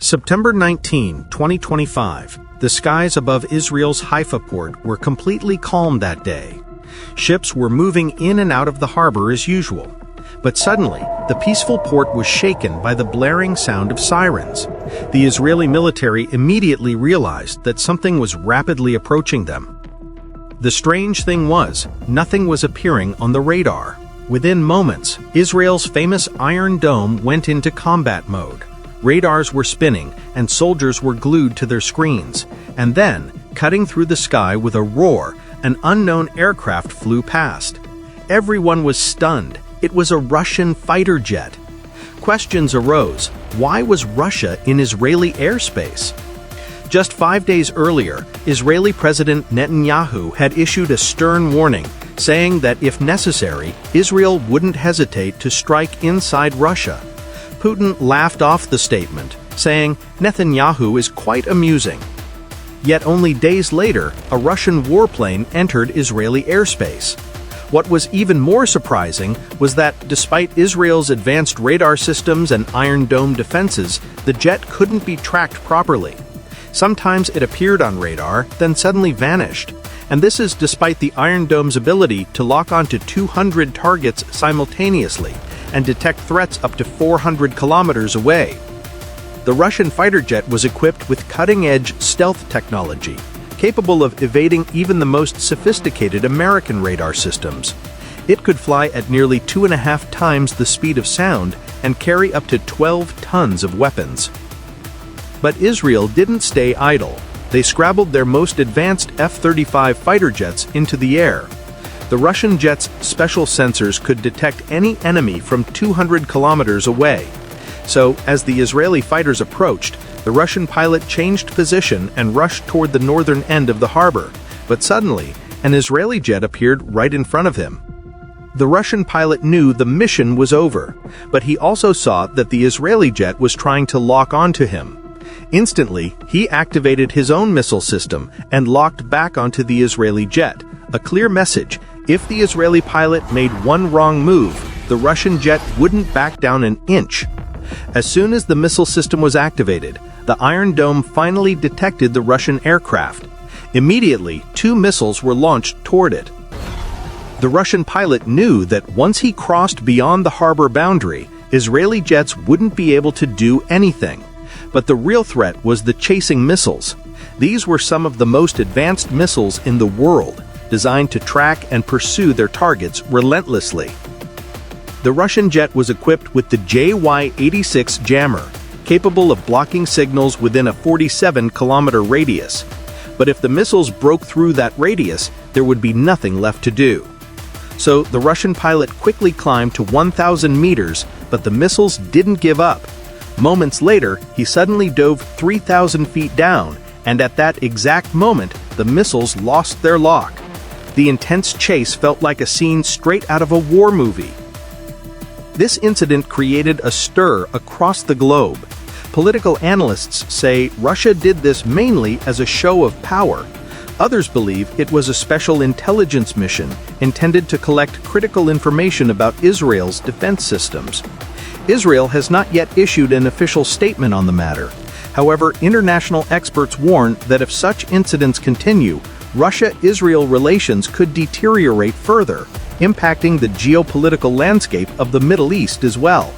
September 19, 2025, the skies above Israel's Haifa port were completely calm that day. Ships were moving in and out of the harbor as usual. But suddenly, the peaceful port was shaken by the blaring sound of sirens. The Israeli military immediately realized that something was rapidly approaching them. The strange thing was, nothing was appearing on the radar. Within moments, Israel's famous Iron Dome went into combat mode. Radars were spinning, and soldiers were glued to their screens. And then, cutting through the sky with a roar, an unknown aircraft flew past. Everyone was stunned. It was a Russian fighter jet. Questions arose. Why was Russia in Israeli airspace? Just 5 days earlier, Israeli President Netanyahu had issued a stern warning, saying that if necessary, Israel wouldn't hesitate to strike inside Russia. Putin laughed off the statement, saying Netanyahu is quite amusing. Yet only days later, a Russian warplane entered Israeli airspace. What was even more surprising was that, despite Israel's advanced radar systems and Iron Dome defenses, the jet couldn't be tracked properly. Sometimes it appeared on radar, then suddenly vanished. And this is despite the Iron Dome's ability to lock onto 200 targets simultaneously and detect threats up to 400 kilometers away. The Russian fighter jet was equipped with cutting-edge stealth technology, capable of evading even the most sophisticated American radar systems. It could fly at nearly 2.5 times the speed of sound and carry up to 12 tons of weapons. But Israel didn't stay idle. They scrabbled their most advanced F-35 fighter jets into the air. The Russian jet's special sensors could detect any enemy from 200 kilometers away. So, as the Israeli fighters approached, the Russian pilot changed position and rushed toward the northern end of the harbor. But suddenly, an Israeli jet appeared right in front of him. The Russian pilot knew the mission was over, but he also saw that the Israeli jet was trying to lock onto him. Instantly, he activated his own missile system and locked back onto the Israeli jet. A clear message: if the Israeli pilot made one wrong move, the Russian jet wouldn't back down an inch. As soon as the missile system was activated, the Iron Dome finally detected the Russian aircraft. Immediately, 2 missiles were launched toward it. The Russian pilot knew that once he crossed beyond the harbor boundary, Israeli jets wouldn't be able to do anything. But the real threat was the chasing missiles. These were some of the most advanced missiles in the world, designed to track and pursue their targets relentlessly. The Russian jet was equipped with the JY-86 jammer, capable of blocking signals within a 47-kilometer radius. But if the missiles broke through that radius, there would be nothing left to do. So the Russian pilot quickly climbed to 1,000 meters, but the missiles didn't give up. Moments later, he suddenly dove 3,000 feet down, and at that exact moment, the missiles lost their lock. The intense chase felt like a scene straight out of a war movie. This incident created a stir across the globe. Political analysts say Russia did this mainly as a show of power. Others believe it was a special intelligence mission intended to collect critical information about Israel's defense systems. Israel has not yet issued an official statement on the matter. However, international experts warn that if such incidents continue, Russia-Israel relations could deteriorate further, impacting the geopolitical landscape of the Middle East as well.